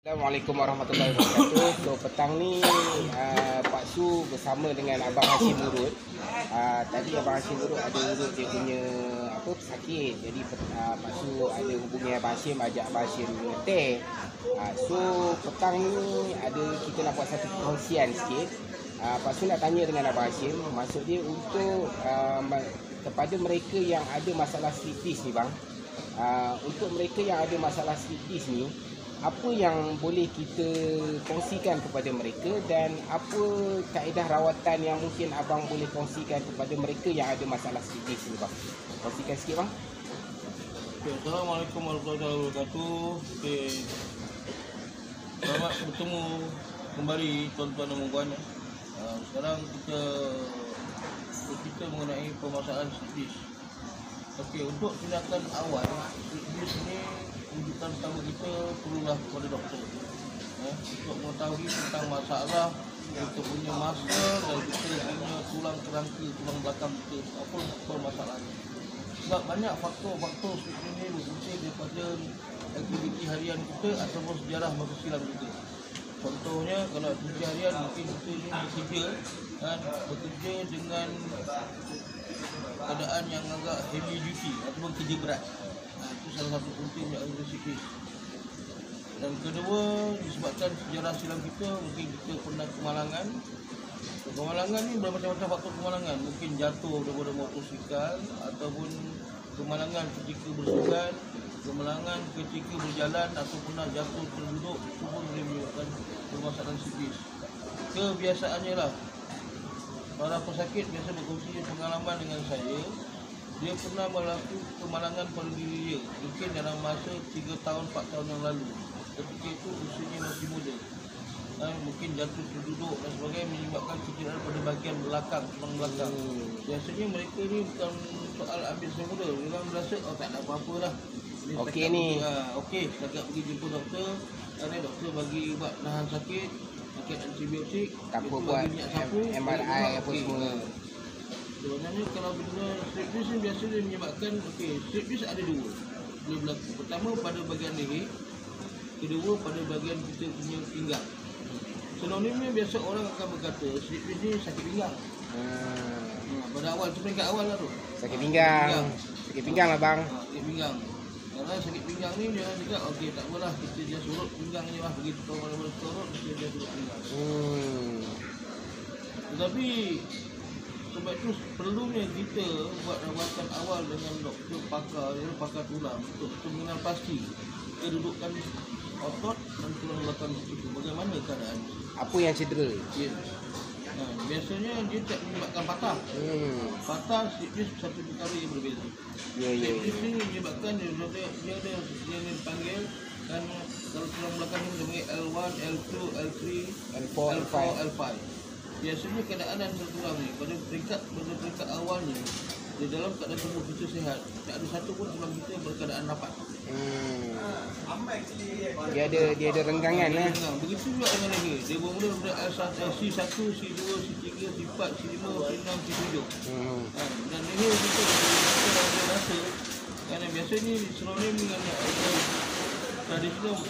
Assalamualaikum warahmatullahi wabarakatuh. So petang ni Pak Su bersama dengan Abang Hashim urut. Tadi Abang Hashim urut ada urut dia punya sakit. Jadi Pak Su ada hubungi Abang Hashim, ajak Abang Hashim teh. So petang ni kita nak buat satu perkongsian sikit. Pak Su nak tanya dengan Abang Hashim, maksud dia untuk kepada mereka yang ada masalah slippage ni bang. Untuk mereka yang ada masalah slippage ni, apa yang boleh kita kongsikan kepada mereka dan apa kaedah rawatan yang mungkin abang boleh kongsikan kepada mereka yang ada masalah slippage ni bang? Kongsikan sikit bang. Okay, Assalamualaikum warahmatullahi wabarakatuh. Okay. Selamat bertemu kembali tuan-tuan dan puan. Sekarang kita mengenai permasalahan slippage. Okey, untuk tindakan awal slippage ni rujukan pertama kita perlulah kepada doktor untuk mengetahui tentang masalah kita punya masa dan kita punya tulang kerangka, tulang belakang kita apa permasalahannya. Sebab banyak faktor-faktor slippage ini berpunca daripada aktiviti harian kita ataupun sejarah masa silam kita. Contohnya kalau aktiviti harian mungkin kita ni bekerja dengan keadaan yang agak heavy duty ataupun kerja berat. Itu salah satu punca yang ada slippage. Dan kedua, disebabkan sejarah silam kita, mungkin kita pernah kemalangan. Kemalangan ni bermacam-macam faktor kemalangan. Mungkin jatuh daripada motosikal ataupun kemalangan ketika bersukan, kemalangan ketika berjalan atau pernah jatuh terduduk, itu pun boleh menyebabkan permasalahan slippage. Kebiasaannya lah, para pesakit biasa berkongsi pengalaman dengan saya. Dia pernah melakukan kemalangan pada diri dia, mungkin dalam masa 3 tahun, 4 tahun yang lalu. Ketika itu usianya masih muda. Mungkin jatuh terduduk dan sebagainya menyebabkan cederaan pada bahagian belakang, tulang belakang. Biasanya mereka ni bukan soal ambil semula. Dia merasa, tak ada apa-apa lah. Okey ni. Okey, setakat pergi jumpa doktor. Kerana doktor bagi ubat nahan sakit, pakai antibiotik. Tak apa buat MRI apa semua. Sebenarnya kalau benda slippage ni biasa dia menyebabkan, slippage ada dua boleh berlaku. Pertama pada bahagian leher, kedua pada bahagian kita punya pinggang. Sinonimnya biasa orang akan berkata slippage ni sakit pinggang. Pada awal tu peringkat awal lah tu. Sakit pinggang. Sakit pinggang lah bang. Sakit pinggang. Karena sakit pinggang ni dia cakap tak apalah, kita dia surut pinggang je lah, begitu orang surut kita dia surut pinggang. Tetapi sebab itu perlunya kita buat rawatan awal dengan doktor pakar tulang untuk mengenal pasti kedudukan otot dan tulang belakang itu, bagaimana keadaan. Apa yang cedera? Biasanya dia tak menyebabkan patah. Patah slippage satu perkara yang berbeza. Slippage ni menyebabkan dia dipanggil, kan kalau tulang belakang ni dipanggil L1, L2, L3, L4, L5. Biasanya keadaan tulang ni pada peringkat awalnya di dalam keadaan tubuh kita sihat, tak ada satu pun tulang kita berkeadaan rapat. Dia ada renggangan lah. Begitu juga dengan leher. Dia bermula daripada C1, C2, C3, C4, C5, C6, C7. Dan leher kita ada rasa, kerana biasanya sinonim dengan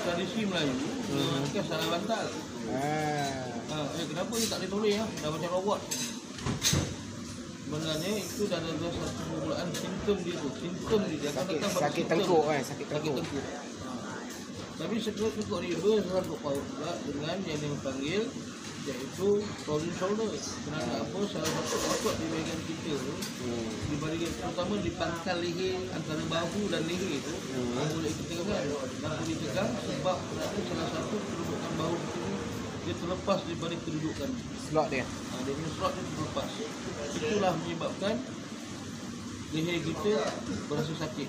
tradisi Melayu, kan salah bantal. Kenapa dia tak boleh toleh dah macam robot. Sebenarnya itu dah ada satu permulaan simptom dia tu. Simptom dia akan datang sakit tengkuk sakit tengkuk. Tapi sakit tengkuk ni bersangkut paut pula dengan yang dipanggil iaitu frozen shoulder. Kenapa apa? Salah satu otot di bahagian kita tu di bahagian terutama di pangkal leher antara bahu dan leher itu boleh kita tekan. Kenapa ditekan? Sebab salah satu kedudukan bahu kita dia terlepas daripada kedudukan slot dia. Dia punya slot dia terlepas. Itulah menyebabkan leher kita berasa sakit.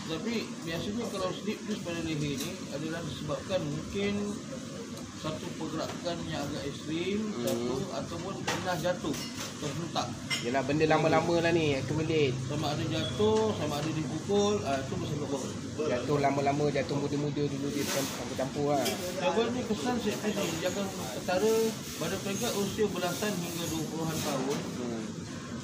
Tapi biasanya kalau slippage pada leher ni adalah disebabkan mungkin satu pergerakan yang agak ekstrim, ataupun pernah jatuh terhentak. Yalah, benda lama-lama lah ni accumulate. Sama ada jatuh, sama ada dipukul, itu bersangkut bahu. Jatuh lama-lama, jatuh muda-muda dulu dia campur-campur lah. Sebenarnya kesan slippage ni dia akan ketara pada peringkat usia belasan hingga 20-an tahun.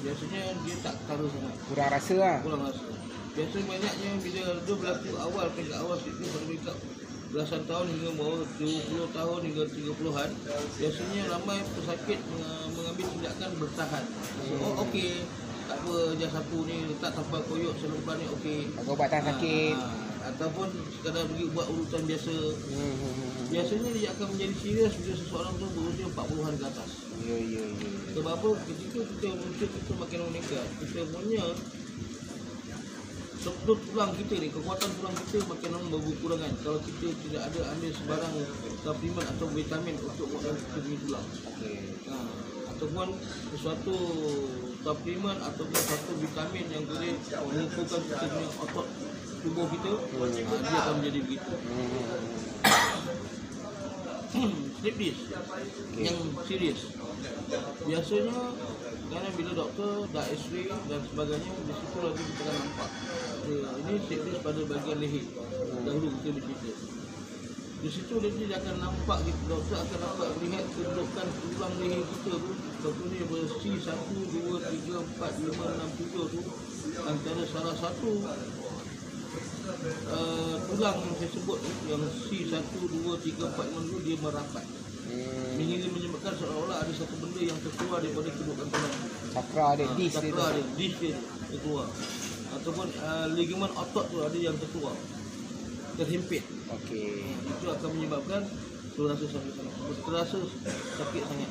Biasanya dia tak ketara sangat. Kurang rasa lah. Kurang rasa. Biasanya banyaknya bila dia berlaku awal, peringkat awal slippage pada peringkat belasan tahun hingga bawah 20 tahun hingga 30-an, biasanya ramai pesakit mengambil tindakan bertahan. Oh okey, tak apa, jas sapu ni letak tanpa koyok seluruh ni okey. Atau ubat tahan sakit. Ataupun sekadar pergi buat urutan biasa. Biasanya dia akan menjadi serius bila seseorang tu berusia 40-an ke atas. Ya. Sebab apa? Ketika kita usia kita makin meningkat, kita punya struktur tulang kita ni, kekuatan tulang kita makin berkurangan kalau kita tidak ada ambil sebarang suplemen atau vitamin untuk menguatkan kita punya tulang. Ataupun sesuatu suplemen ataupun satu vitamin yang boleh mengukuhkan kita punya otot tubuh kita, dia akan menjadi begitu. Slip disc yang serius biasanya kerana bila doktor dah x-ray dan sebagainya, di situ lagi kita akan nampak ini slip disc pada bahagian leher. Dahulu kita bercerita di situ, dia akan nampak, doktor akan dapat melihat kedudukan tulang leher kita tu. Contohnya C1, 2, 3, 4, 5, 6, 7 tu, antara salah satu tulang yang saya sebut yang C1, 2, 3, 4, 5 tu dia merapat. Hingga menyebabkan seolah-olah ada satu benda yang terkeluar daripada kedudukan tulang. Cakra dia, disc dia terkeluar. Ataupun ligamen otot tu ada yang terkeluar, terhimpit. Okey. Itu akan menyebabkan terasa sakit sangat.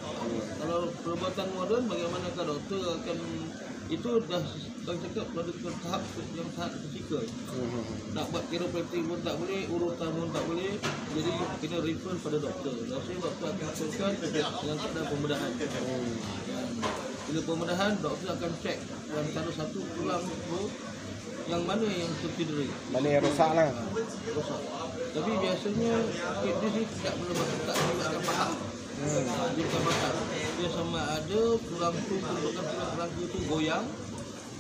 Kalau perubatan moden, bagaimanakah doktor akan itu dah cakap pada tahap yang sangat kritikal. Nak buat chiropractic pun tak boleh, urutan pun tak boleh. Jadi kena refer pada doktor. Jadi doktor akan aturkan dengan keadaan pembedahan. Bila pembedahan, doktor akan cek antara satu tulang tu yang mana yang tercedera, mana yang rosak lah. rosak. Tapi biasanya dia ni tidak boleh tak akan faham. Dia bukan faham. Dia sama ada tulang tu, kedudukan tulang kerangka tu goyang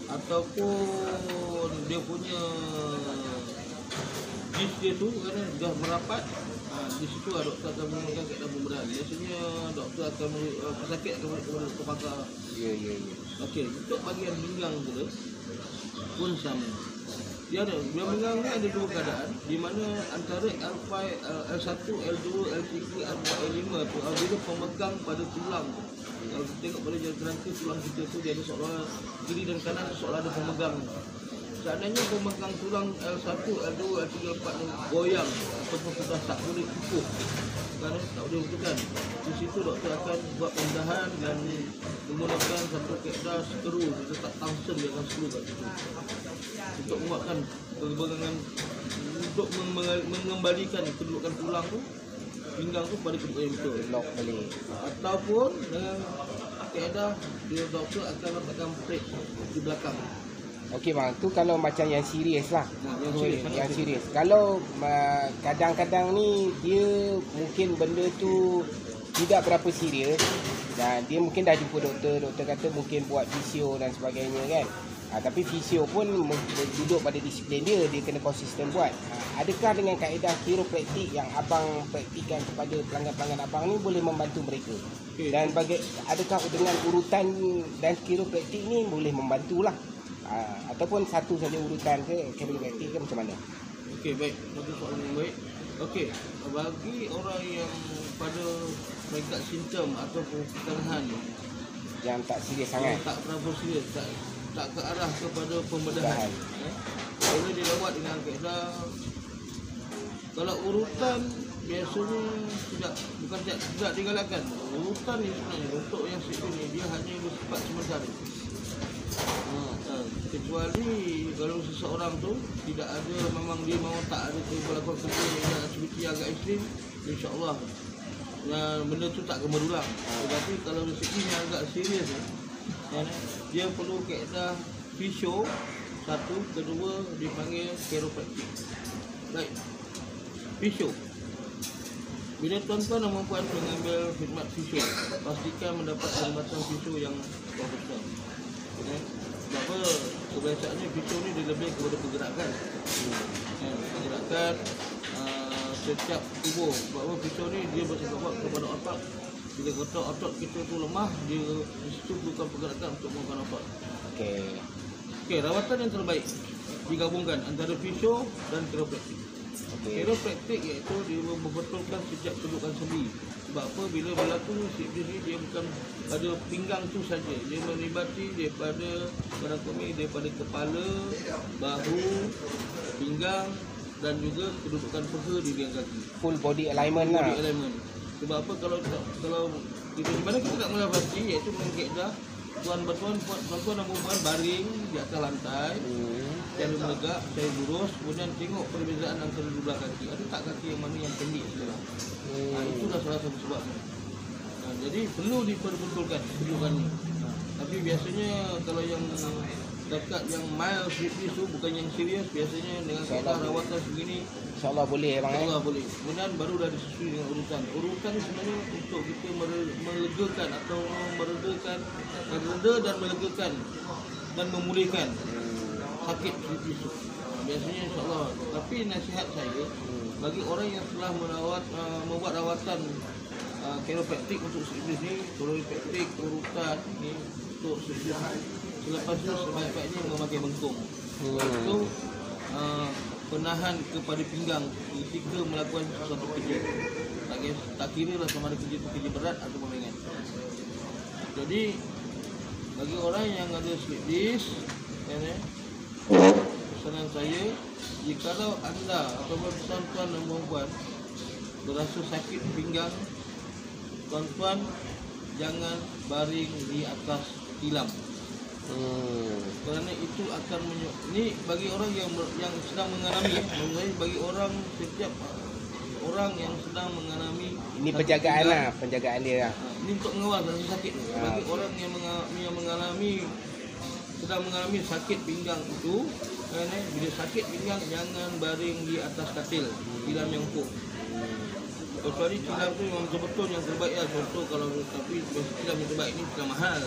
ataupun dia punya disc dia tu kerana dah merapat. Di situ doktor akan menggunakan keadaan pembedahan. Biasanya doktor akan pesakit akan balik kepada doktor pakar. Ya. Okey, untuk bahagian pinggang pula pun sama. Dia pinggang ni ada dua keadaan di mana antara L5, L1, L2, L3, L4, L5 tu bila pemegang pada tulang tu. Kalau kita tengok pada jalan kerangka tulang kita tu, dia ada seolah kiri dan kanan seolah ada pemegang. Seandainya pemegang tulang L1, L2, L3, L4 ni goyang ataupun sudah tak boleh kukuh, kerana tak boleh butuhkan, di situ doktor akan buat pembedahan dan menggunakan satu kaedah skru. Dia letak tungsten, dia akan skru kat situ untuk menguatkan pergegangan, untuk mengembalikan kedudukan tulang tu, pinggang tu pada kedudukan yang betul. Lock balik. Ataupun dengan kaedah dia doktor akan letakkan plate di belakang. Okey bang, tu kalau macam yang serius lah. Yang serius. Kalau kadang-kadang ni dia mungkin benda tu tidak berapa serius dan dia mungkin dah jumpa doktor kata mungkin buat fisio dan sebagainya kan. Tapi fisio pun duduk pada disiplin dia kena konsisten buat. Adakah dengan kaedah chiropractic yang abang praktikan kepada pelanggan-pelanggan abang ni boleh membantu mereka? Dan adakah dengan urutan dan chiropractic ni boleh membantulah? Ataupun satu saja urutan ke chiropractic ke macam mana? Okey, baik. Satu soalan yang baik. Okey, bagi orang yang pada peringkat simptom atau kekenahan yang tak serius sangat, tak berapa serius, tak ke arah kepada pembedahan, boleh dirawat dengan kaedah. Kalau urutan biasanya tidak digalakkan. Urutan ni sebenarnya untuk yang sikit ni dia hanya bersifat sementara. Kecuali kalau seseorang tu tidak ada, memang dia mahu tak ada melakukan kerja yang aktiviti agak ekstrim, insya-Allah benda tu tak akan berulang. Tetapi kalau rezekinya agak serius, dia perlu kaedah fisio. Satu, kedua dipanggil chiropractic. Baik, fisio. Bila tuan-tuan dan puan mengambil khidmat fisio, pastikan mendapat perkhidmatan fisio yang profesional. Sebab kebiasaannya fisio ni dia lebih kepada pergerakan. Pergerakan setiap tubuh. Sebab fisio ni dia bersifat kepada otot. Bila kata otot kita tu lemah, dia di situ perlukan pergerakan untuk menggunakan otot. Okey, rawatan yang terbaik digabungkan antara fisio dan chiropractic. Chiropraktik iaitu dia membetulkan sejak kedudukan sendi. Sebab apa? Bila berlaku CPS ni dia bukan pada pinggang tu saja. Dia melibati daripada daripada kepala, bahu, pinggang dan juga kedudukan peha di bahagian kaki. Full body alignment lah. Body alignment. Sebab apa? Kalau di mana kita tak melewati iaitu mengkaedah tuan-tuan dan perempuan baring di atas lantai, cara menegak, cara lurus, kemudian tengok perbezaan antara dua kaki. Ada tak kaki yang mana yang pendek sekarang? Itulah salah satu sebabnya. Jadi perlu diperbetulkan kedudukan ini. Tapi biasanya kalau yang dekat yang mild serius tu, bukan yang serius, biasanya dengan kaedah rawatan begini, InsyaAllah boleh bang. InsyaAllah boleh. Kemudian baru dah disesuai dengan urutan. Urutan ni sebenarnya untuk kita melegakan atau meredakan, mereda dan melegakan dan memulihkan sakit serius. Biasanya insyaAllah. Tapi nasihat saya bagi orang yang telah membuat rawatan chiropraktik untuk serius ni, chiropraktik urutan ni untuk serius, selepas itu sebaik-baiknya memakai bengkung. Itu penahan kepada pinggang ketika melakukan sesuatu kerja. Tak kira lah sama ada kerja itu kerja berat ataupun ringan. Jadi bagi orang yang ada slip disc, pesanan saya, jikalau anda ataupun tuan-tuan dan puan berasa sakit pinggang, tuan-tuan jangan baring di atas tilam. Kerana itu akan ini bagi orang yang sedang mengalami, bagi orang setiap orang yang sedang mengalami ini penjagaan lah, penjagaan dia lah. Ini untuk mengawal rasa sakit. Bagi orang yang sedang mengalami sakit pinggang itu, bila sakit pinggang jangan baring di atas katil, tilam yang empuk. Kecuali tilam tu memang betul-betul yang terbaik lah. Contoh kalau tapi tilam yang terbaik ni tilam mahal.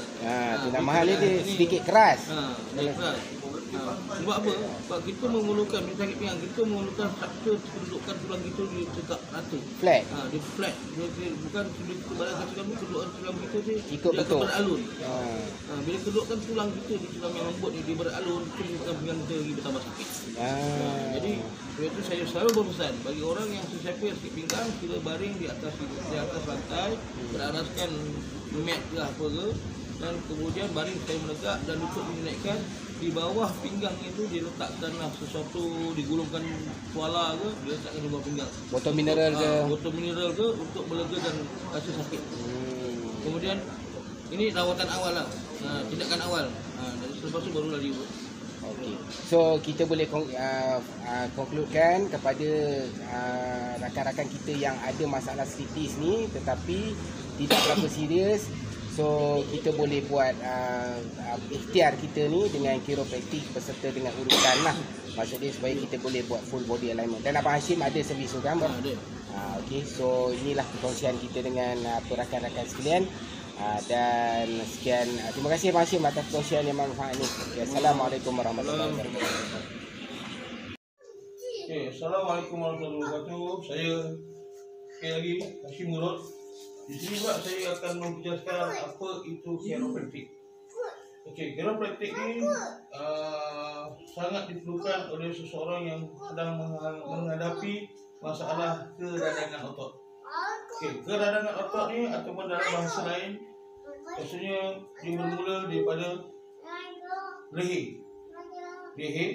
Tilam mahal ni dia sedikit keras. Dia keras. Sebab apa? Sebab kita memerlukan bila sakit pinggang, kita memerlukan faktor kedudukan tulang kita dia tetap rata. Flat. Dia flat. Dia bukan kita balikkan tulang kita, kedudukan tulang kita dia ikut betul. Beralun. Bila kedudukan tulang kita di tulang yang lembut ni dia beralun, kedudukan pinggang kita lagi bertambah sakit. Jadi sebab itu saya selalu berpesan bagi orang yang sesiapa sakit pinggang, sila baring di atas lantai, beraraskan mat ke apa ke, dan kemudian baring saya menegak dan lutut dinaikkan. Di bawah pinggang itu diletakkanlah sesuatu, digulungkan kuala ke, diletakkan di bawah pinggang. Botol mineral ke untuk melegakan rasa sakit. Kemudian ini rawatan awal lah, tindakan awal. Dan selepas itu barulah diurut. Okay. So kita boleh konklusikan kepada rakan-rakan kita yang ada masalah slip disc ni tetapi tidak berapa serius. So kita boleh buat ikhtiar kita ni dengan chiropraktik beserta dengan urutan lah. Maksudnya supaya kita boleh buat full body alignment. Dan Abang Hashim ada servis tu kan? Ada. Okay, so inilah perkongsian kita dengan rakan-rakan sekalian. Dan sekian, terima kasih Abang Hashim atas perkongsian yang manfaat ni. Assalamualaikum warahmatullahi wabarakatuh. Assalamualaikum warahmatullahi wabarakatuh. Saya sekali lagi Hashim Murad. Di sini pula saya akan menjelaskan apa itu chiropraktik. Okey, chiropraktik ni sangat diperlukan oleh seseorang yang sedang menghadapi masalah keradangan otot. Okey, keradangan otot ni ataupun dalam bahasa lain, maksudnya dia bermula daripada leher,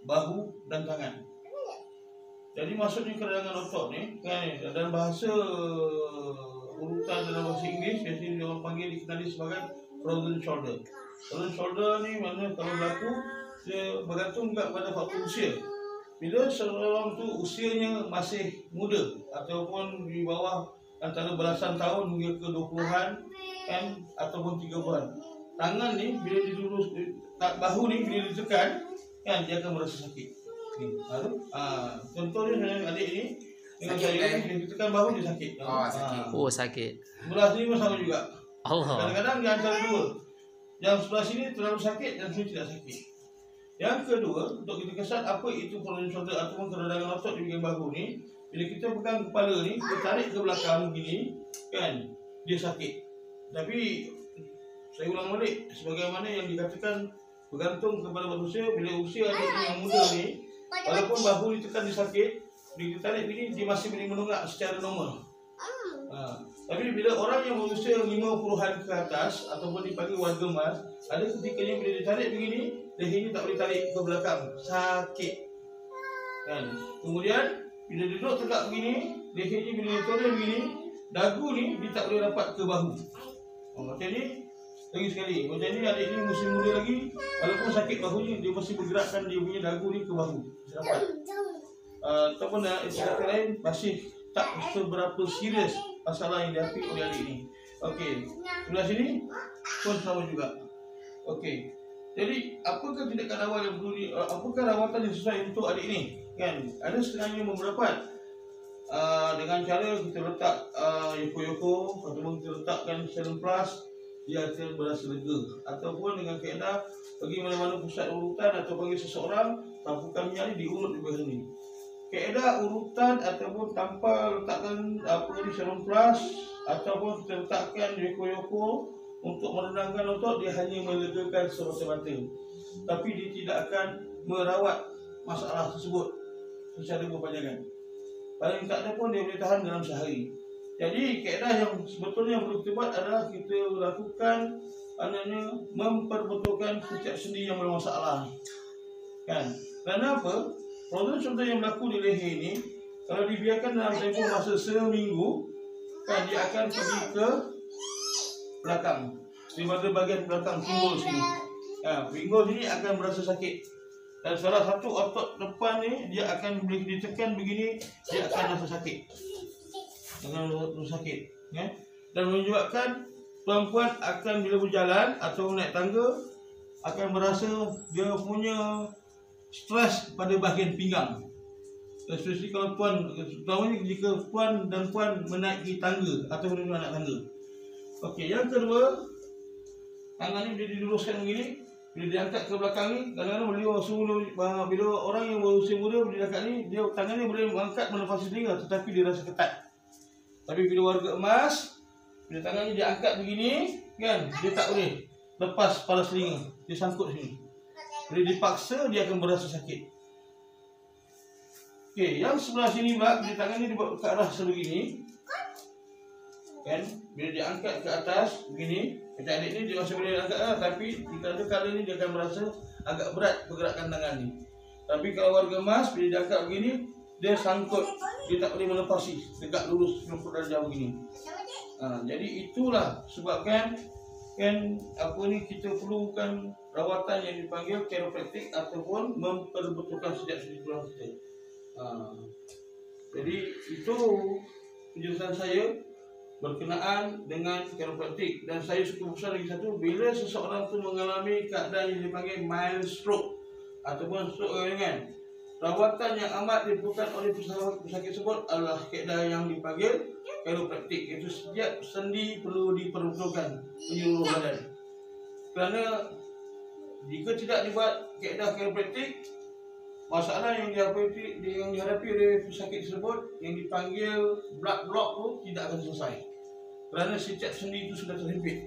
bahu dan tangan. Jadi maksudnya keradangan otot ni kan, dalam bahasa urutan dalam bahasa Inggeris biasanya orang panggil dikenali sebagai frozen shoulder. Frozen shoulder ni mana kalau berlaku dia bergantung juga pada faktor usia. Bila seorang tu usianya masih muda ataupun di bawah antara belasan tahun hingga ke 20-an kan ataupun 30-an. Tangan ni bila dilurus, bahu ni bila ditekan kan dia akan merasa sakit. Contohnya adik ni dengan saya ni ditekan bahu dia sakit. Sakit. Sebelah sini pun sama juga. Allah. Kadang-kadang di antara dua. Yang sebelah sini terlalu sakit dan sini tidak sakit. Yang kedua, untuk kita kesan apa itu frozen shoulder ataupun keradangan otot di bahagian bahu ni, bila kita pegang kepala ni, kita tarik ke belakang begini, kan, dia sakit. Tapi saya ulang balik, sebagaimana yang dikatakan bergantung kepada usia. Bila usia adik yang muda ni, walaupun bahu ditekan dia sakit, bila ditarik begini dia masih boleh menunggak secara normal. Tapi bila orang yang berusia 50-an ke atas ataupun dipanggil warga emas, ada ketikanya bila ditarik begini, lehernya tak boleh tarik ke belakang, sakit. Kan? Kemudian bila duduk tegak begini, lehernya bila diturun begini, dagu ni dia tak boleh rapat ke bahu. Macam ni lagi sekali. Macam ni adik ni musim muda lagi, walaupun sakit bahunya, dia masih bergerakkan dia punya dagu ni ke bahu. Rapat. Ataupun istilah lain masih tak seberapa serius masalah yang dihadapi oleh adik ni. Okey, sebelah sini pun sama juga. Okey, jadi apakah tindakan awal yang perlu apakah rawatan yang sesuai untuk adik ni? Kan, ada setengahnya memberdapat dengan cara kita letak yoko-yoko ataupun kita letakkan serum plus, dia akan berasa lega. Ataupun dengan kaedah bagi mana-mana pusat urutan atau bagi seseorang tapukan minyak ni diurut di bahagian ni. Kaedah urutan ataupun tanpa letakkan di serum plus ataupun kita letakkan yoko-yoko untuk menenangkan otot, dia hanya melegakan semata-mata, tapi dia tidak akan merawat masalah tersebut secara berpanjangan. Paling tak ada pun dia boleh tahan dalam sehari. Jadi kaedah yang sebetulnya yang perlu kita buat adalah kita lakukan memperbetulkan setiap sendi yang bermasalah. Kan? Kerana apa? Problem contoh yang berlaku di leher ni, kalau dibiarkan dalam tempoh masa seminggu, kan dia akan pergi ke belakang, daripada bahagian belakang pinggul sini. Pinggul sini akan berasa sakit. Dan salah satu otot depan ni dia akan boleh ditekan begini, dia akan rasa sakit. Akan rasa sakit. Dan menyebabkan perempuan akan bila berjalan atau naik tangga akan merasa dia punya stres pada bahagian pinggang. Especially kalau puan, terutamanya jika puan dan puan menaiki tangga atau menaik tangga. Okey, yang kedua, tangan ni bila diluruskan begini, bila diangkat ke belakang ni, kadang-kadang bila orang yang berusia muda bila diangkat ni, dia tangan ni boleh mengangkat menepasi telinga, tetapi dia rasa ketat. Tapi bila warga emas, bila tangan ni diangkat begini, kan, dia tak boleh lepas paras telinga, dia sangkut sini. Bila dipaksa, dia akan berasa sakit. Okey, yang sebelah sini pula, bila tangan ni dibuat ke arah sebegini, kan, bila diangkat ke atas begini, macam adik ni dia masih boleh angkat lah, tapi di kala ni dia akan merasa agak berat pergerakan tangan ni. Tapi kalau warga emas, bila diangkat begini, dia sangkut, dia tak boleh melepasi, tegak lurus 90 darjah begini. Jadi itulah sebabkan kan kita perlukan rawatan yang dipanggil chiropraktik ataupun memperbetulkan setiap sendi tulang kita. Jadi itu penjelasan saya berkenaan dengan chiropraktik. Dan saya suka besar lagi satu, bila seseorang tu mengalami keadaan yang dipanggil mild stroke ataupun stroke ringan, rawatan yang amat diperlukan oleh pesakit tersebut adalah kaedah yang dipanggil chiropraktik, iaitu setiap sendi perlu diperbetulkan menyeluruh badan. Kerana jika tidak dibuat kaedah chiropraktik, masalah yang dihadapi oleh pesakit tersebut yang dipanggil blood block tu tidak akan selesai. Kerana setiap sendi itu sudah terhimpit.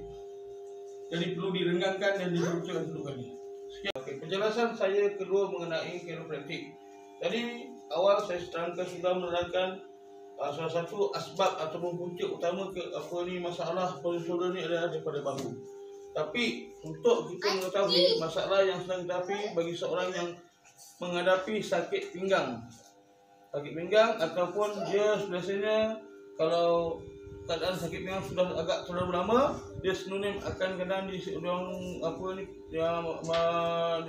Jadi perlu direnggangkan dan diperbetulkan kedudukannya. Sekian. Penjelasan saya kedua mengenai chiropraktik. Tadi awal saya sudah menerangkan salah satu asbab ataupun punca utama masalah policy shoulder ni adalah daripada bahu. Tapi untuk kita mengetahui masalah yang sedang dihadapi bagi seorang yang menghadapi sakit pinggang ataupun dia biasanya kalau keadaan sakit pinggang sudah agak terlalu lama, dia sinonim akan kadang dia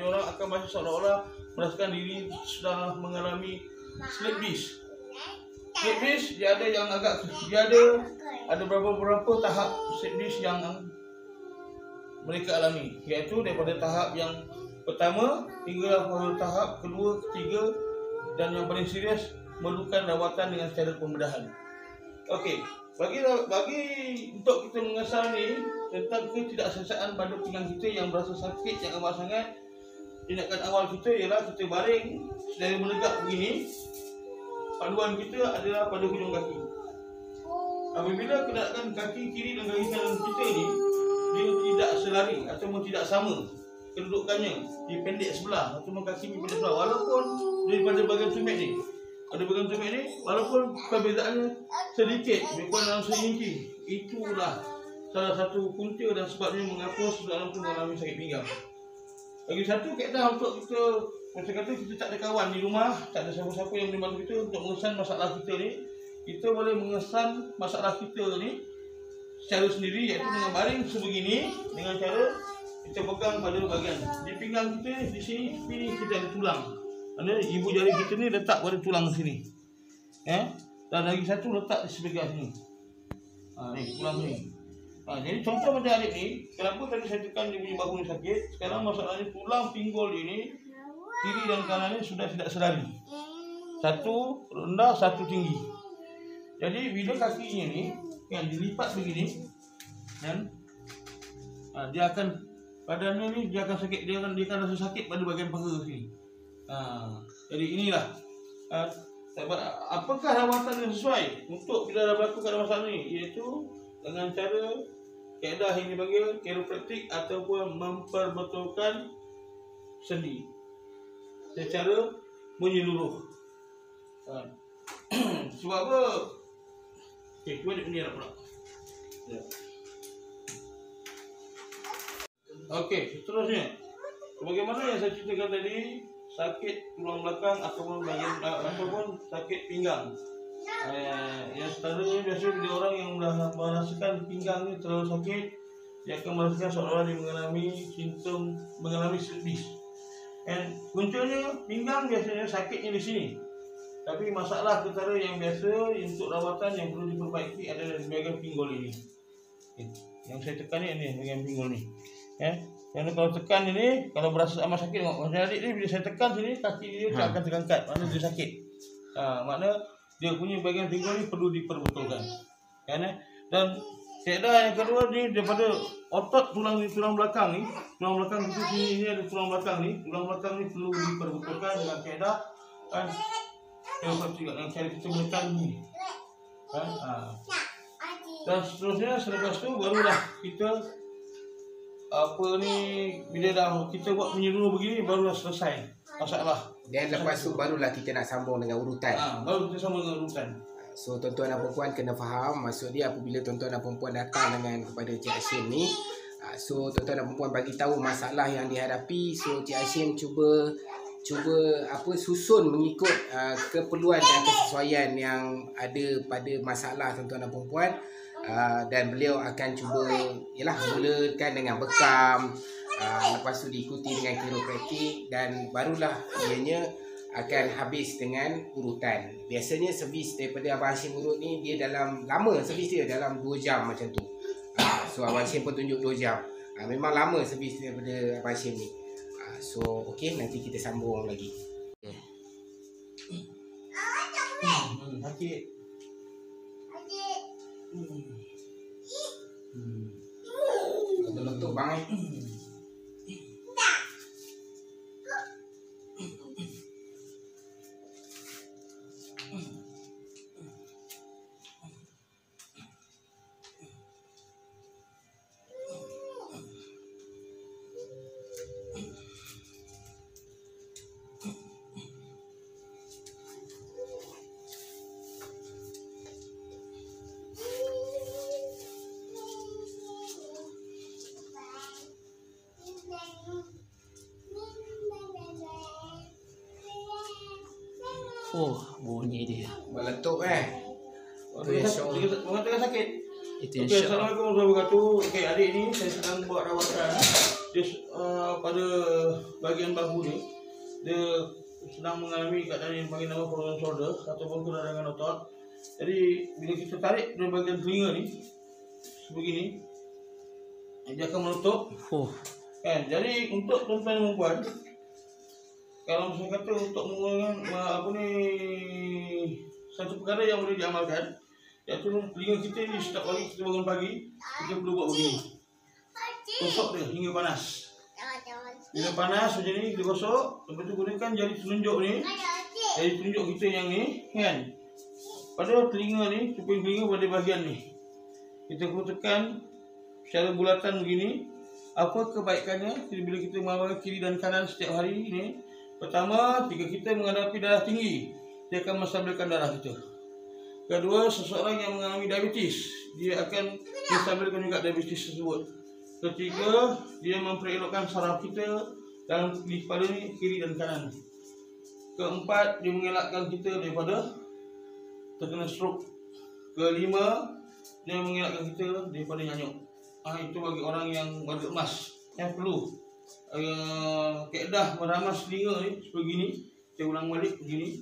orang akan masih seolah-olah merasakan diri sudah mengalami slip disc. Slip disc dia ada beberapa tahap slip disc yang mereka alami, iaitu daripada tahap yang pertama hingga tahap kedua, ketiga, dan yang paling serius memerlukan rawatan dengan cara pembedahan. Okey, bagi untuk kita mengesal ni tentang ketidakselesaan pada pinggang kita yang berasa sakit yang amat sangat, tindakan awal kita ialah kita baring sedaya menegak begini. Paduan kita adalah pada hujung kaki. Apabila keadaan kaki kiri dan kaki kanan kita ni dia tidak selari ataupun tidak sama kedudukannya, dia pendek sebelah ataupun kaki pendek sebelah, walaupun daripada bahagian tumit ni Ada bagian tumit ni, walaupun perbezaannya sedikit, lebih kurang dalam seinci. Itulah salah satu punca dan sebabnya mengapa seseorang tu mengalami sakit pinggang. Lagi satu kaedah untuk kita, macam kata kita tak ada kawan di rumah, tak ada siapa-siapa yang boleh bantu kita untuk mengesan masalah kita ni. Kita boleh mengesan masalah kita ni secara sendiri, iaitu dengan baring sebegini, dengan cara kita pegang pada bahagian di pinggang kita, di sini kita ada tulang. Ada ibu jari kita ni letak pada tulang sini. Dan lagi satu letak di sebelah sini. Ni tulang ni. Jadi contoh macam adik ni, kenapa tadi saya tekan dia punya bahu ni sakit? Sekarang masalahnya tulang pinggul dia ni, kiri dan kanan ni sudah tidak sedari. Satu rendah, satu tinggi. Jadi bila kakinya ni kan dilipat begini, kan? Dia akan badannya ni dia akan sakit, dia akan rasa sakit pada bahagian paha sini. Jadi inilah apakah rawatan yang sesuai untuk bila dah berlaku keadaan masalah ni, iaitu dengan cara kaedah yang dipanggil chiropractic ataupun memperbetulkan sendi secara menyeluruh. Sebab apa? Okey, cuba dia bendera pula. Ya. Okey, seterusnya. Bagaimana yang saya ceritakan tadi, sakit tulang belakang ataupun bahagian ataupun sakit pinggang. Yang selalunya biasanya bila orang yang merasakan pinggang ni terlalu sakit, dia akan merasakan seolah-olah dia mengalami simptom mengalami sedis. Dan puncanya pinggang biasanya sakitnya di sini. Tapi masalah ketara yang biasa untuk rawatan yang perlu diperbaiki adalah di bahagian pinggul ini. Yang saya tekan ni bahagian pinggul ni. Kerana kalau tekan ini, kalau berasa amat sakit, tengok macam adik ni bila saya tekan sini, kaki dia tak akan terangkat, maknanya dia sakit. Makna dia punya bahagian pinggul ni perlu diperbetulkan. Dan kaedah yang kedua ni daripada otot tulang belakang ni, tulang belakang kita sini ni ada tulang belakang ni perlu diperbetulkan dengan kaedah dengan cara kita menekan ni. Dan seterusnya selepas tu barulah kita bila dah kita buat menyeluruh begini barulah selesai masalah. Dan lepas tu barulah kita nak sambung dengan urutan. Baru kita sambung dengan urutan. So tuan-tuan dan perempuan kena faham, maksud dia apabila tuan-tuan dan perempuan datang dengan kepada Cik Hashim ni, so tuan-tuan dan perempuan bagi tahu masalah yang dihadapi, so Cik Hashim cuba susun mengikut keperluan dan kesesuaian yang ada pada masalah tuan-tuan dan perempuan. Dan beliau akan cuba mulakan dengan bekam, lepas tu diikuti dengan chiropractic, dan barulah ianya akan habis dengan urutan. Biasanya servis daripada Abang Hashim urut ni dia dalam lama, servis dia dalam 2 jam macam tu. So Abang Hashim pun tunjuk 2 jam. Memang lama servis daripada Abang Hashim ni. So okey, nanti kita sambung lagi. Sakit. Letup bang. Oh, bunyi dia. Meletup Mengatakan sakit. Itu Okey, insya-Allah. Assalamualaikum warahmatullahi wabarakatuh. Okey, adik ni saya sedang buat rawatan. Dia pada bahagian bahu ni, dia sedang mengalami keadaan yang panggil nama frozen shoulder ataupun keradangan otot. Jadi bila kita tarik dari bahagian telinga ni sebegini, dia akan meletup. Jadi untuk tuan-tuan dan puan, kalau saya kata untuk mengurangkan satu perkara yang boleh diamalkan, iaitu telinga kita ni setiap kali kita bangun pagi, kita perlu buat begini. Gosok dia hingga panas. Bila panas macam ni, kita gosok, lepas tu gunakan jari telunjuk ni, jari telunjuk kita yang ni, kan? Pada telinga ni, cuping telinga pada bahagian ni. Kita perlu tekan secara bulatan begini. Apa kebaikannya bila kita mengamalkan kiri dan kanan setiap hari ni? Pertama, jika kita menghadapi darah tinggi, dia akan menstabilkan darah kita. Kedua, seseorang yang mengalami diabetes, dia akan menstabilkan juga diabetes tersebut. Ketiga, dia memperelokkan saraf kita dalam di kepala ni, kiri dan kanan. Keempat, dia mengelakkan kita daripada terkena stroke. Kelima, dia mengelakkan kita daripada nyanyuk. Itu bagi orang yang warga emas yang perlu. Kaedah meramas telinga ni sebegini, saya ulang balik begini,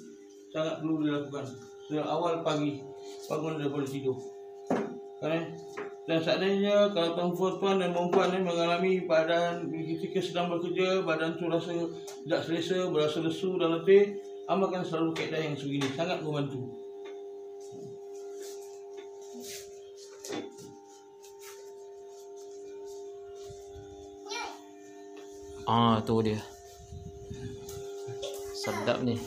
sangat perlu dilakukan sejak awal pagi bangun daripada tidur. Dan seandainya kalau tuan-tuan dan perempuan ni mengalami badan ketika sedang bekerja, badan tu rasa tidak selesa, berasa lesu dan letih, amalkan selalu kaedah yang sebegini, sangat membantu. Tu dia. Sedap ni.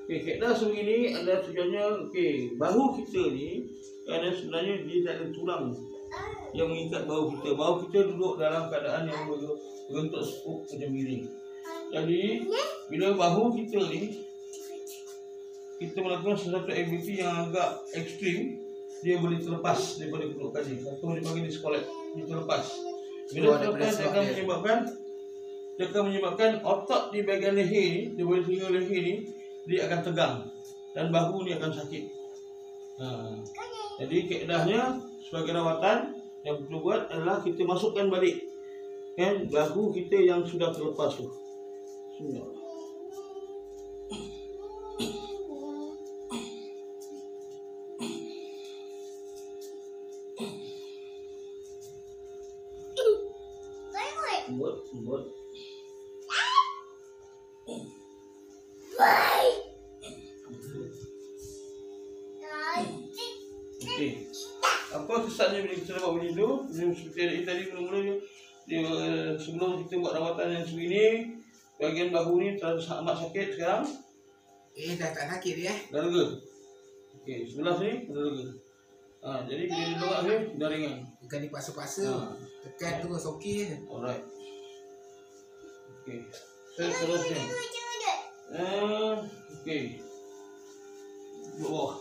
Kaedah sebegini adalah tujuannya, bahu kita ni ada sebenarnya dia tak ada tulang yang mengikat bahu kita. Bahu kita duduk dalam keadaan yang berbentuk sekuk macam miring. Jadi bila bahu kita ni kita melakukan sesuatu aktiviti yang agak ekstrim, dia boleh terlepas daripada kedudukan ni. Atau dipanggil diskolet, dia terlepas. Bila terlepas dia akan menyebabkan otot di bahagian leher ni, di bahagian telinga leher ni, dia akan tegang dan bahu ni akan sakit. Jadi kaedahnya sebagai rawatan yang perlu buat adalah kita masukkan balik bahu kita yang sudah terlepas tu. Buat. Apa kesannya bila kita buat begini tu? Seperti tadi mula-mula dia sebelum kita buat rawatan yang sebegini, bahagian bahu ni terlalu amat sakit sekarang. Dah tak sakit dia. Dah lega. Sebelah sini dah lega. Jadi bila dia lewat ni dah ringan. Bukan dipaksa-paksa. Tekan terus okey je. Alright. Saya terusnya. Duduk bawah.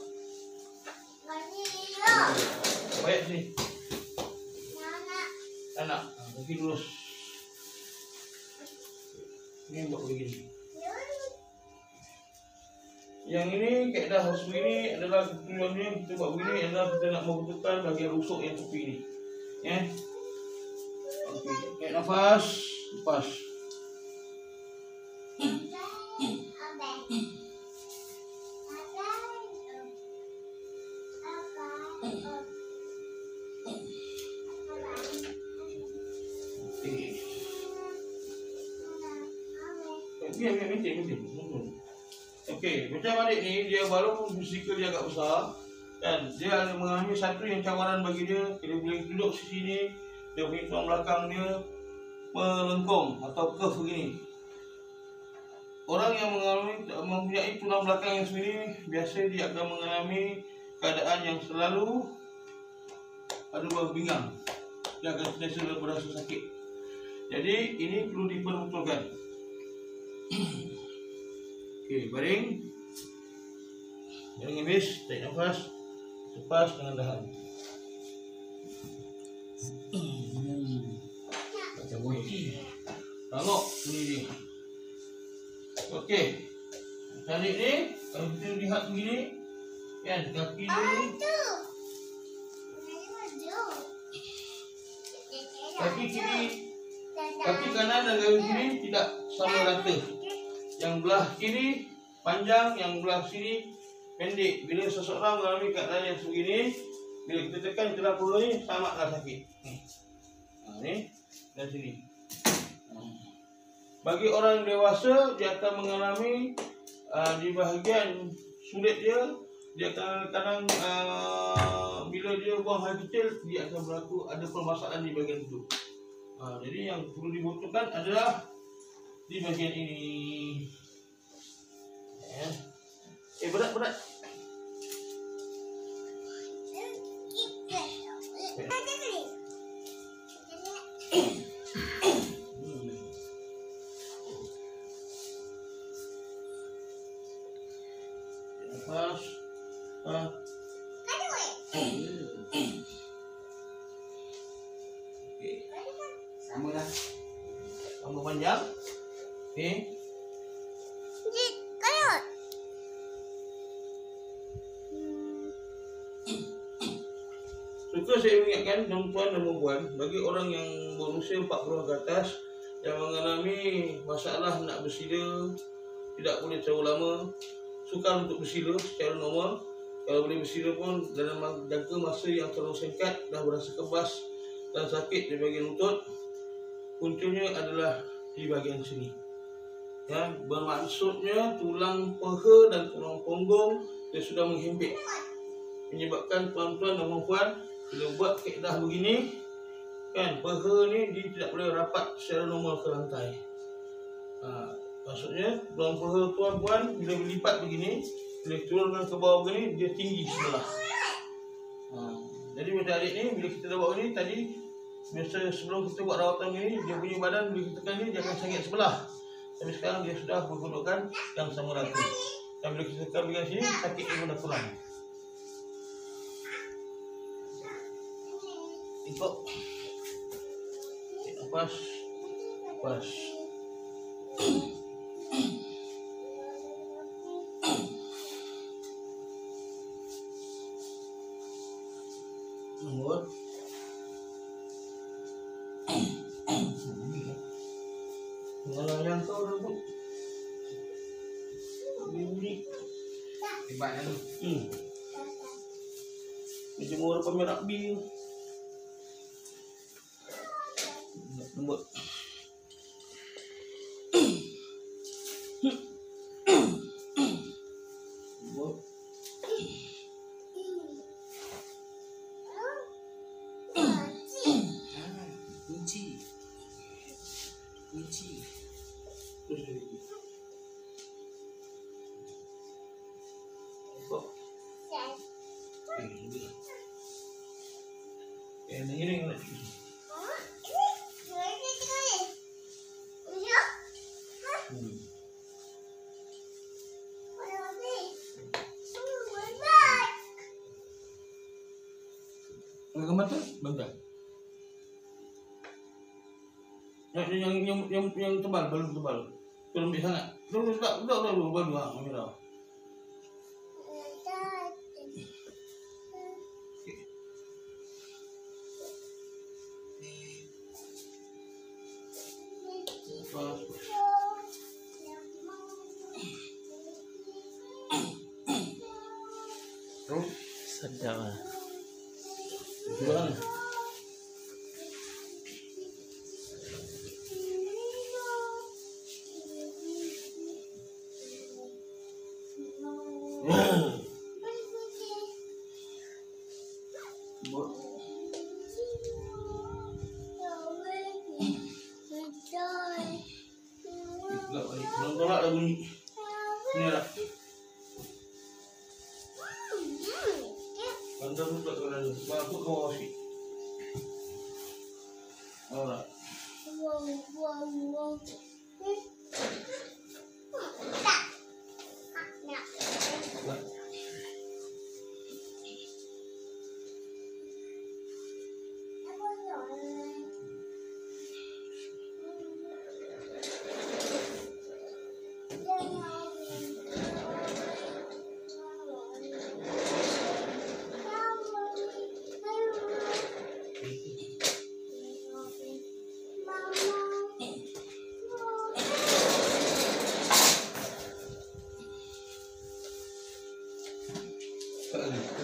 Baik sini. Anak. Pergi lurus. Ini buat begini. Yang ini kaedah begini adalah tujuannya kita buat begini adalah kita nak membetulkan bahagian rusuk yang tepi ni. Tarik nafas, lepas. Macam adik ni dia baru fizikal dia agak besar kan, dia mengalami satu yang cabaran bagi dia. Dia boleh duduk di sini, dia punya tulang belakang dia melengkung atau curve begini. Orang yang mempunyai tulang belakang yang sebegini biasa dia akan mengalami keadaan yang selalu ada berbingang, dia akan sentiasa berasa sakit. Jadi ini perlu diperbetulkan. Baring habis, tarik nafas, lepas dengan dahan. Macam boti. Tengok ni dia. Tarik ni, kalau kita lihat begini, kan kaki dia ni. Kaki kiri, kaki kanan dan kaki kiri tidak sama rata. Yang belah kiri panjang, yang belah sini pendek. Bila seseorang mengalami keadaan yang sebegini, bila kita tekan celah perut ni sangatlah sakit. Ni dan sini. Bagi orang dewasa, dia akan mengalami di bahagian sulit dia akan kadang bila dia buang air kecil, dia akan berlaku ada permasalahan di bahagian itu. Jadi yang perlu dibutuhkan adalah di bagian ini. Ya. Berat. Lepas. Sama dah. Tambah panjang. Okey. Suka saya mengingatkan tuan-tuan dan puan, bagi orang yang berusia 40 ke atas yang mengalami masalah nak bersila, tidak boleh terlalu lama, sukar untuk bersila secara normal. Kalau boleh bersila pun dalam jangka masa yang terlalu singkat, dah berasa kebas dan sakit di bahagian lutut. Puncanya adalah di bahagian sini. Ya, bermaksudnya tulang paha dan tulang punggung dia sudah menghimpit, menyebabkan tuan-tuan dan puan bila buat kaedah begini kan, paha ni dia tidak boleh rapat secara normal ke lantai. Maksudnya tulang paha tuan-puan bila berlipat begini, bila turunkan ke bawah begini, dia tinggi sebelah. Jadi macam adik ni bila kita dah buat begini tadi, biasa sebelum kita buat rawatan begini, dia punya badan bila kita tekan ni dia akan sangat sebelah. Tapi sekarang dia sudah berkedudukan yang sama rata. Dan bila kita tekan bagian sini, sakit dia pun dah kurang. Ikut. Lepas. Nombor. Kalau yang kau rambut bunyi Hebatnya tu. macam orang pemerah bil. Nombor. Kunci. Terus lagi. Kok? Ini nak cuci. Gambar tu bangga. Yang tebal, belum tebal. Belum bisa sangat. Belum baru merah. Sedap lah. Jualan. Belum tolak dah bunyi. Ni lah. Bandar tu tak kena ada. Aku ke bawah sikit. Alright.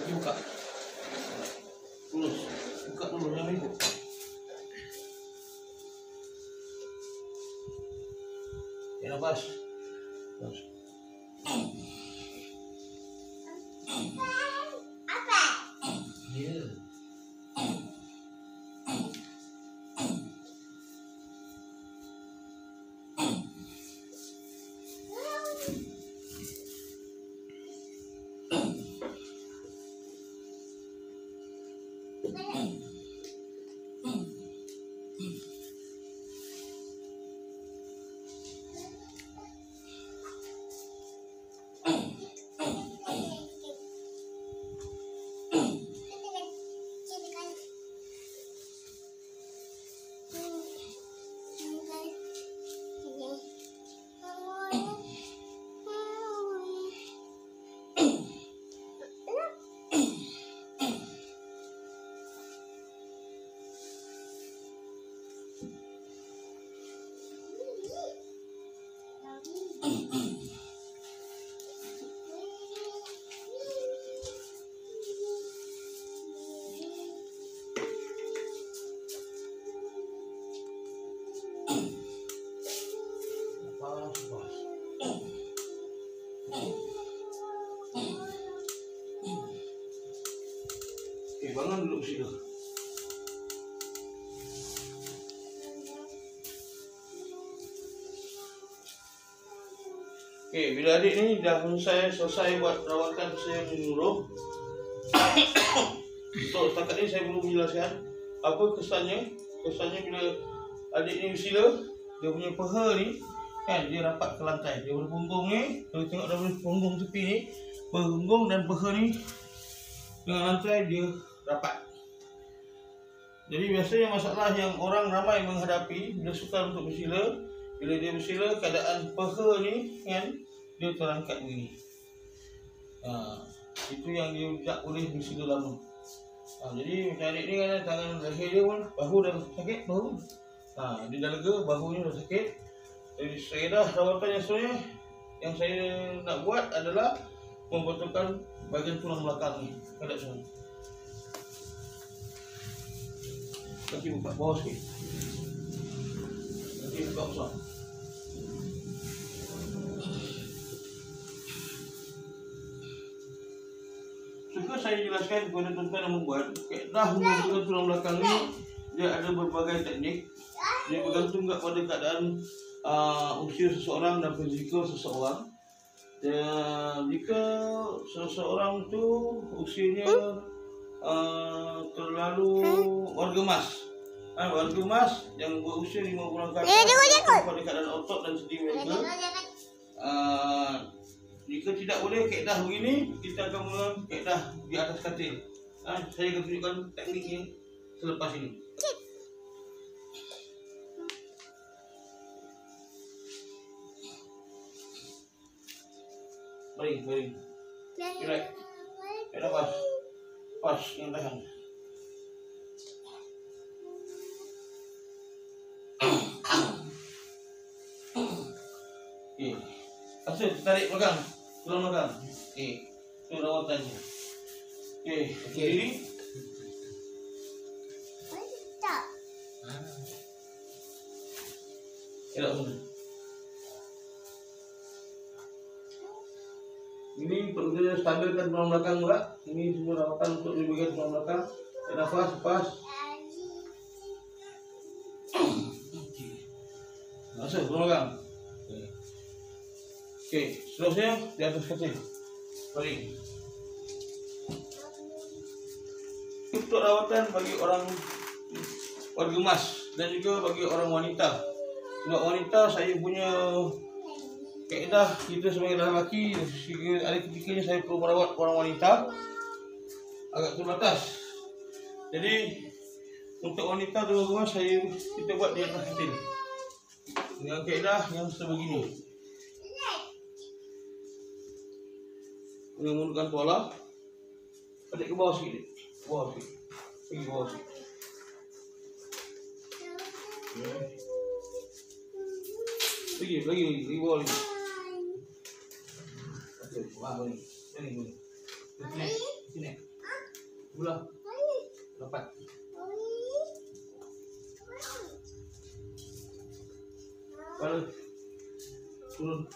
Buka. Lurus. Buka dulu yang itu. Ya, nafas. Nafas. Apa? Ya. duduk sila. Okey, bila adik ni dah selesai buat rawatan saya menyeluruh. So, setakat ni saya belum menjelaskan apa kesannya. Kesannya bila adik ni bersila, dia punya peha ni kan, dia rapat ke lantai. Dia berpunggung ni, kalau tengok dari punggung tepi ni, punggung dan peha ni dengan lantai dia rapat. Jadi biasanya masalah yang orang ramai menghadapi bila sukar untuk bersila, bila dia bersila keadaan peha ni kan, dia terangkat begini. Itu yang dia tak boleh bersila lama. Jadi macam adik ni kan, tangan leher dia pun, bahu dah sakit, bahu. Dia dah lega, bahu ni dah sakit. Jadi faedah rawatan yang sebenarnya yang saya nak buat adalah membetulkan bahagian tulang belakang ni. Kadang semua. Kaki buka bawah sikit. Kaki buka besar. Suka saya jelaskan kepada tuan-tuan yang membuat kaedah membetulkan tulang belakang ni, dia ada berbagai teknik. Dia bergantung kepada keadaan usia seseorang dan fizikal seseorang. Jika seseorang tu usianya terlalu warga emas, warga emas yang berusia 5 bulan ke atas pada keadaan otot dan sendi mereka, jika tidak boleh kaedah begini, kita akan menggunakan kaedah di atas katil. Saya akan tunjukkan tekniknya selepas ini. Baring. Relax. Kaedah pas. Pas yang tahan. Okey. Asal tarik belakang. Tulang belakang. Okey. Itu rawatannya. Okey. Diri. Elak mana? Ini perlu kita stabilkan tulang belakang pula. Ini semua rawatan untuk bagian tulang belakang. Tarik nafas, lepas. Masuk tulang belakang. Okey, seterusnya di atas katil. Baring. Untuk rawatan bagi orang warga emas dan juga bagi orang wanita. Untuk wanita saya punya kaedah, kita sebagai lelaki, ada ketikanya saya perlu merawat orang wanita agak terbatas. Jadi untuk wanita tu rumah kita buat di atas katil dengan kaedah yang sebegini. Menggunakan tuala, tarik ke bawah sikit, ke bawah sikit, pergi ke bawah sikit. Pergi bawah lagi. Wah, boleh. Boleh. Sini. Belah. Dapat. Kepala. Turun.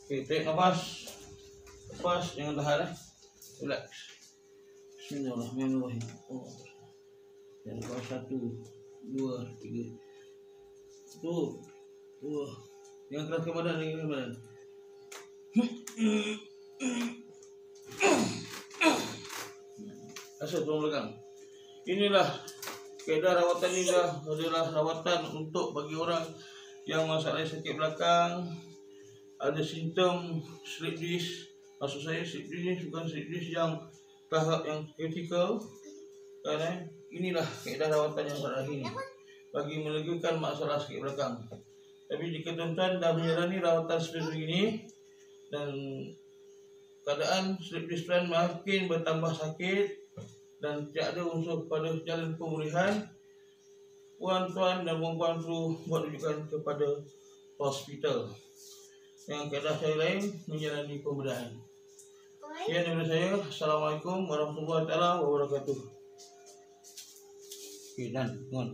Okey, tarik nafas. Lepas, jangan tahan. Relax. Bismillahirrahmanirrahim. Jangan nafas 1, 2, 3. 1, 2. Jangan keraskan badan, Asal tulang belakang. Inilah kaedah rawatan ini adalah rawatan untuk bagi orang yang masalah sakit belakang, ada simptom slip disc. Maksud saya slip disc ni bukan slip disc yang tahap yang kritikal. Kerana inilah kaedah rawatan yang pada ini bagi melegakan masalah sakit belakang. Tapi jika tuan-tuan dah menjalani rawatan seperti ini dan keadaan slip disc tuan makin bertambah sakit dan tidak ada unsur pada jalan pemulihan, tuan-tuan dan puan-puan perlu buat rujukan kepada hospital. Yang keadaan saya lain menjalani pembedahan. Sekian daripada saya. Assalamualaikum warahmatullahi taala wabarakatuh. Okay, done. Go on.